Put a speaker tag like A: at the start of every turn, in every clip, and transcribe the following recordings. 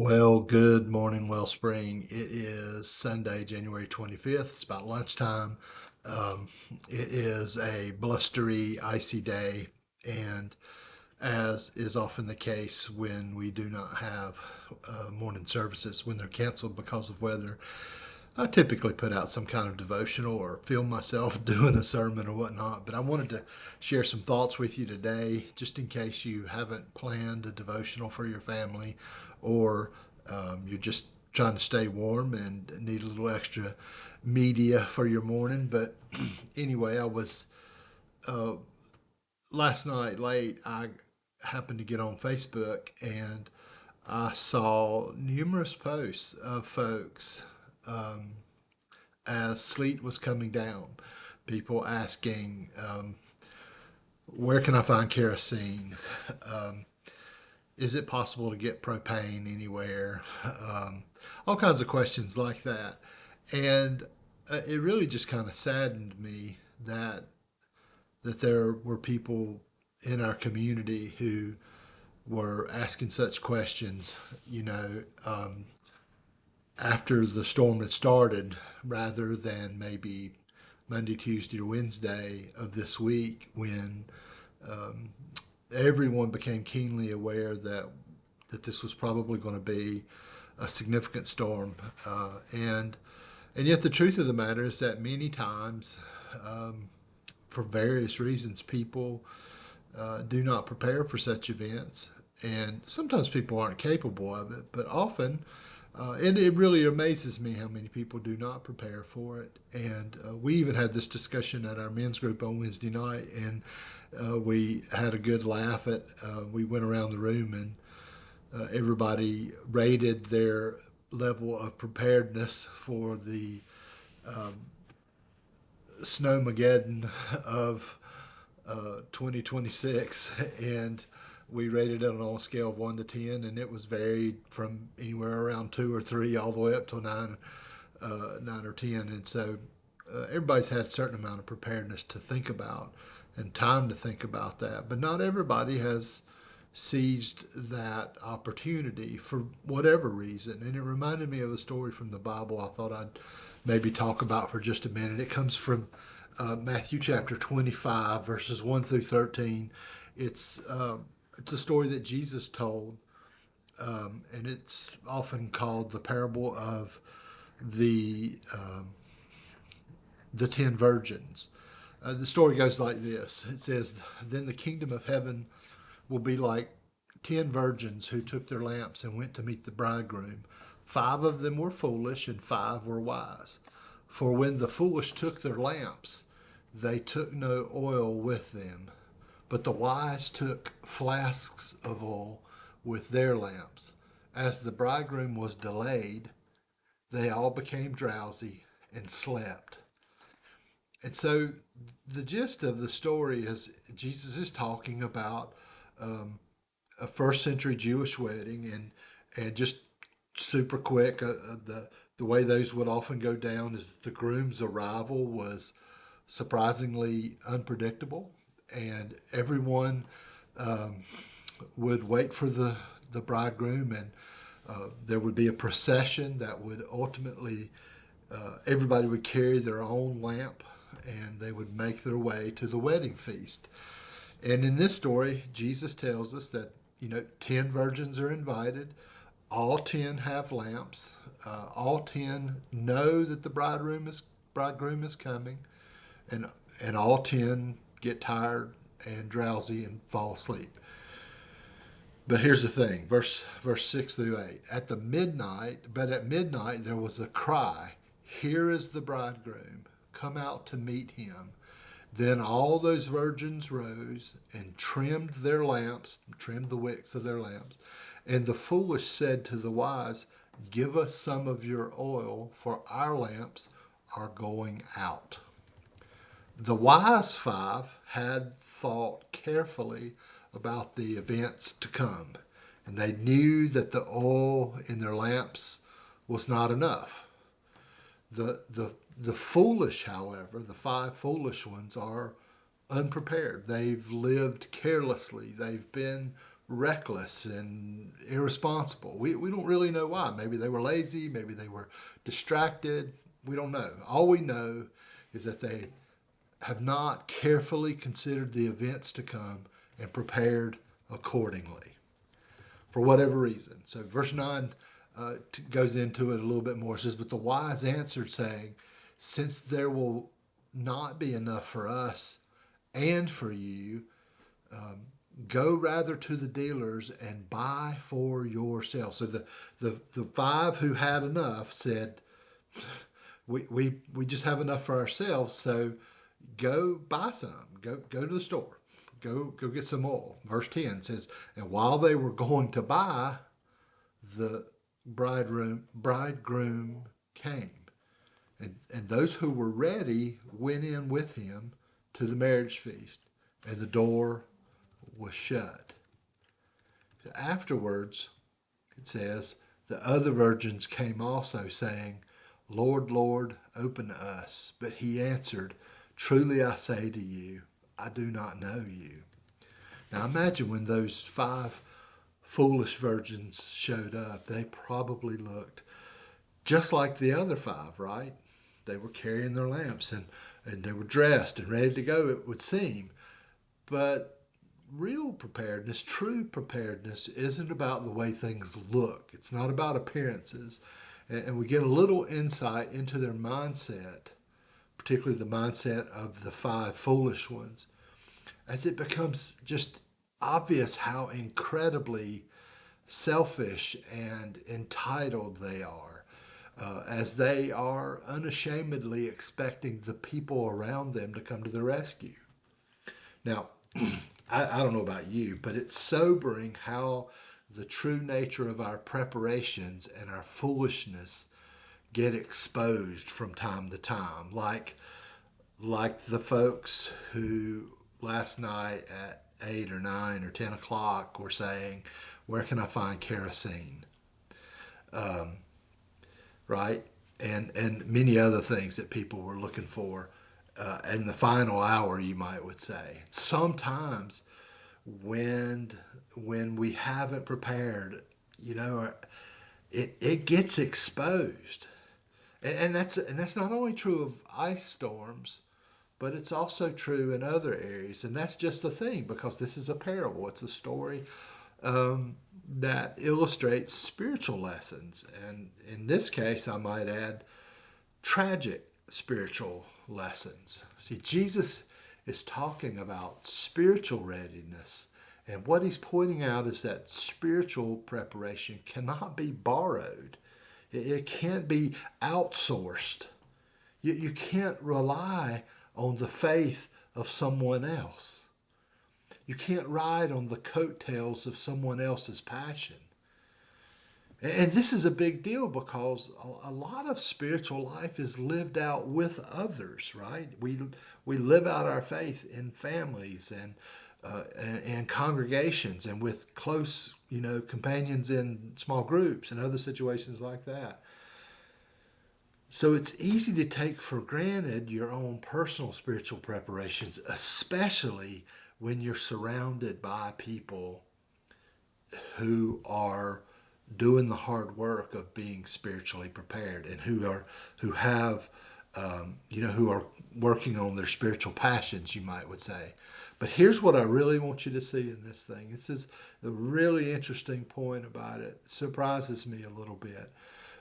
A: Well, good morning, Wellspring. It is Sunday, January 25th. It's about lunchtime. Um, it is a blustery, icy day, and as is often the case when we do not have morning services, when they're canceled because of weather, I typically put out some kind of devotional or film myself doing a sermon or whatnot. But I wanted to share some thoughts with you today, just in case you haven't planned a devotional for your family or you're just trying to stay warm and need a little extra media for your morning. But anyway, I was last night late, I happened to get on Facebook and I saw numerous posts of folks as sleet was coming down. People asking, where can I find kerosene? Is it possible to get propane anywhere? All kinds of questions like that. And it really just kind of saddened me that there were people in our community who were asking such questions, you know, after the storm had started, rather than maybe Monday, Tuesday, or Wednesday of this week when everyone became keenly aware that this was probably going to be a significant storm, and yet the truth of the matter is that many times, for various reasons, people do not prepare for such events, and sometimes people aren't capable of it, but often. And it really amazes me how many people do not prepare for it. And we even had this discussion at our men's group on Wednesday night, and we had a good laugh we went around the room and everybody rated their level of preparedness for the snowmageddon of 2026, and we rated it on a scale of 1 to 10, and it was varied from anywhere around 2 or 3 all the way up to 9, 9 or 10. And so everybody's had a certain amount of preparedness to think about and time to think about that, but not everybody has seized that opportunity for whatever reason. And it reminded me of a story from the Bible I thought I'd maybe talk about for just a minute. It comes from Matthew chapter 25, verses 1 through 13. It's, uh, it's a story that Jesus told, and it's often called the parable of the, the 10 virgins. The story goes like this. It says, "Then the kingdom of heaven will be like 10 virgins who took their lamps and went to meet the bridegroom. 5 of them were foolish and 5 were wise. For when the foolish took their lamps, they took no oil with them, but the wise took flasks of oil with their lamps. As the bridegroom was delayed, they all became drowsy and slept." And so the gist of the story is Jesus is talking about a first century Jewish wedding, and just super quick, the way those would often go down is the groom's arrival was surprisingly unpredictable, and everyone would wait for the bridegroom, and there would be a procession that would ultimately everybody would carry their own lamp, and they would make their way to the wedding feast. And in this story, Jesus tells us that 10 virgins are invited. All 10 have lamps. All 10 know that the bridegroom is coming, and all 10 get tired and drowsy and fall asleep. But here's the thing, verse 6 through 8. At midnight there was a cry, "Here is the bridegroom, come out to meet him." Then all those virgins rose and trimmed the wicks of their lamps. And the foolish said to the wise, "Give us some of your oil, for our lamps are going out." The wise 5 had thought carefully about the events to come, and they knew that the oil in their lamps was not enough. The foolish, however, the 5 foolish ones are unprepared. They've lived carelessly. They've been reckless and irresponsible. We don't really know why. Maybe they were lazy, maybe they were distracted. We don't know. All we know is that they have not carefully considered the events to come and prepared accordingly for whatever reason. So verse 9 goes into it a little bit more. It says, "But the wise answered, saying, Since there will not be enough for us and for you, go rather to the dealers and buy for yourselves." So the five who had enough said, we just have enough for ourselves, so go buy some. Go to the store. Go get some oil. Verse 10 says, "And while they were going to buy, the bridegroom came. And those who were ready went in with him to the marriage feast, and the door was shut." Afterwards, it says, "The other virgins came also, saying, Lord, Lord, open to us. But he answered, Truly I say to you, I do not know you." Now imagine when those five foolish virgins showed up, they probably looked just like the other five, right? They were carrying their lamps and they were dressed and ready to go, it would seem. But real preparedness, true preparedness, isn't about the way things look. It's not about appearances. And we get a little insight into their mindset, particularly the mindset of the five foolish ones, as it becomes just obvious how incredibly selfish and entitled they are, as they are unashamedly expecting the people around them to come to the rescue. Now, I don't know about you, but it's sobering how the true nature of our preparations and our foolishness get exposed from time to time. Like the folks who last night at 8 or 9 or 10 o'clock were saying, "Where can I find kerosene?" Right? And many other things that people were looking for in the final hour, you might would say. Sometimes when we haven't prepared, it gets exposed. And that's not only true of ice storms, but it's also true in other areas. And that's just the thing, because this is a parable. It's a story that illustrates spiritual lessons. And in this case, I might add, tragic spiritual lessons. See, Jesus is talking about spiritual readiness. And what he's pointing out is that spiritual preparation cannot be borrowed. It can't be outsourced. You can't rely on the faith of someone else. You can't ride on the coattails of someone else's passion. And this is a big deal because a lot of spiritual life is lived out with others, right? We live out our faith in families and congregations and with close, companions in small groups and other situations like that. So it's easy to take for granted your own personal spiritual preparations, especially when you're surrounded by people who are doing the hard work of being spiritually prepared and who are working on their spiritual passions, you might would say. But here's what I really want you to see in this thing. This is a really interesting point about it. It surprises me a little bit.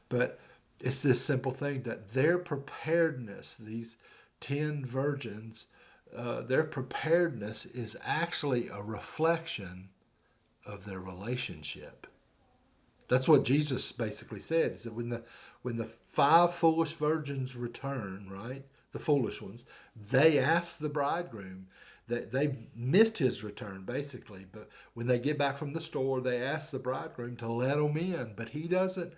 A: But it's this simple thing that their preparedness, these 10 virgins, their preparedness is actually a reflection of their relationship. That's what Jesus basically said, is that when the five foolish virgins return, right, the foolish ones, they ask the bridegroom, that they missed his return basically, but when they get back from the store, they ask the bridegroom to let them in, but he doesn't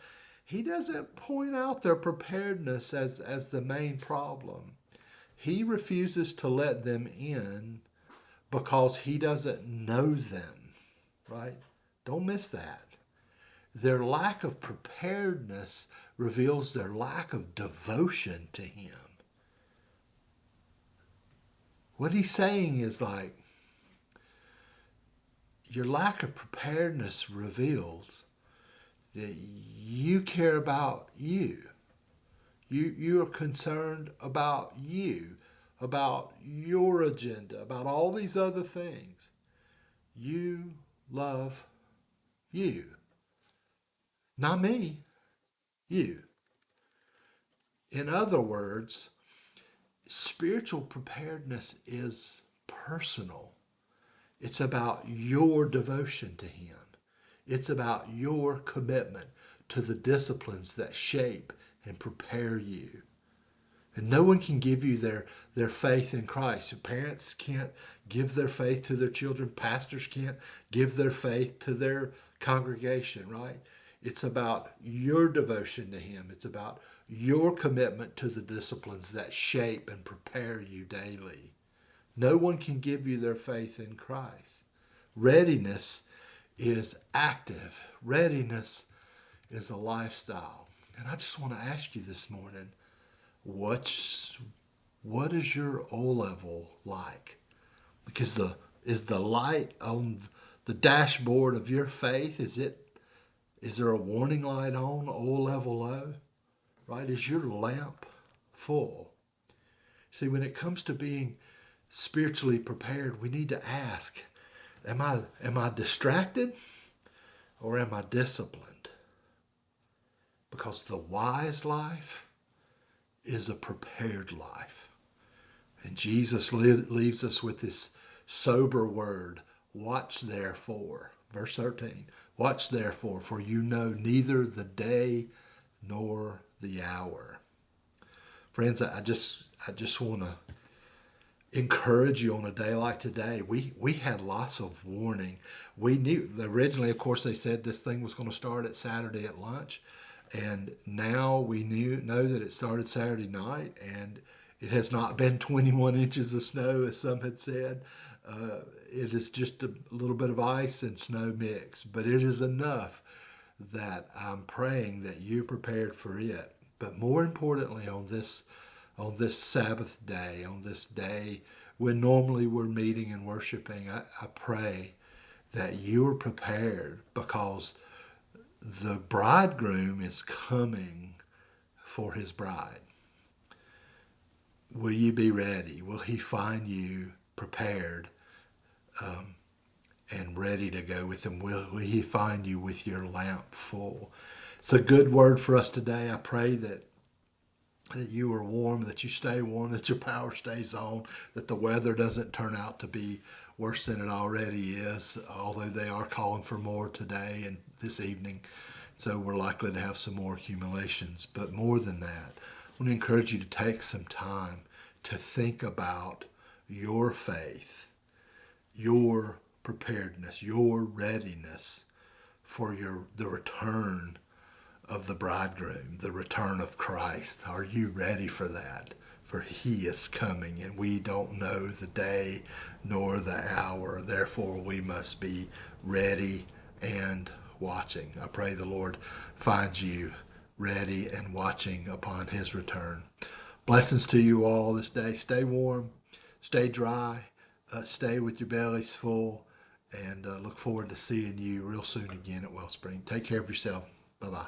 A: point out their preparedness as the main problem. He refuses to let them in because he doesn't know them, right? Don't miss that. Their lack of preparedness reveals their lack of devotion to him. What he's saying is like, your lack of preparedness reveals that you care about you. You are concerned about you, about your agenda, about all these other things. You love you. Not me, you. In other words, spiritual preparedness is personal. It's about your devotion to Him. It's about your commitment to the disciplines that shape and prepare you. And no one can give you their faith in Christ. Parents can't give their faith to their children. Pastors can't give their faith to their congregation, right? It's about your devotion to Him. It's about your commitment to the disciplines that shape and prepare you daily. No one can give you their faith in Christ. Readiness is active. Readiness is a lifestyle. And I just want to ask you this morning, what is your O level like? Because is the light on the dashboard of your faith, is there a warning light on, O level low? Right? Is your lamp full? See, when it comes to being spiritually prepared, we need to ask, am I distracted or am I disciplined? Because the wise life is a prepared life. And Jesus leaves us with this sober word, watch therefore. Verse 13, watch therefore, for you know neither the day nor the hour. Friends, I just want to encourage you on a day like today. We had lots of warning. We knew originally, of course, they said this thing was going to start at Saturday at lunch, and now we know that it started Saturday night, and it has not been 21 inches of snow as some had said. It is just a little bit of ice and snow mix, but it is enough that I'm praying that you're prepared for it. But more importantly, on this Sabbath day, on this day when normally we're meeting and worshiping, I pray that you're prepared, because the bridegroom is coming for his bride. Will you be ready? Will he find you prepared and ready to go with him? Will he find you with your lamp full? It's a good word for us today. I pray that you are warm, that you stay warm, that your power stays on, that the weather doesn't turn out to be worse than it already is, although they are calling for more today and this evening. So we're likely to have some more accumulations. But more than that, I want to encourage you to take some time to think about your faith, your preparedness, your readiness for the return of the bridegroom, the return of Christ. Are you ready for that? For he is coming, and we don't know the day nor the hour. Therefore, we must be ready and watching. I pray the Lord finds you ready and watching upon his return. Blessings to you all this day. Stay warm, stay dry, stay with your bellies full, and look forward to seeing you real soon again at Wellspring. Take care of yourself. Bye-bye.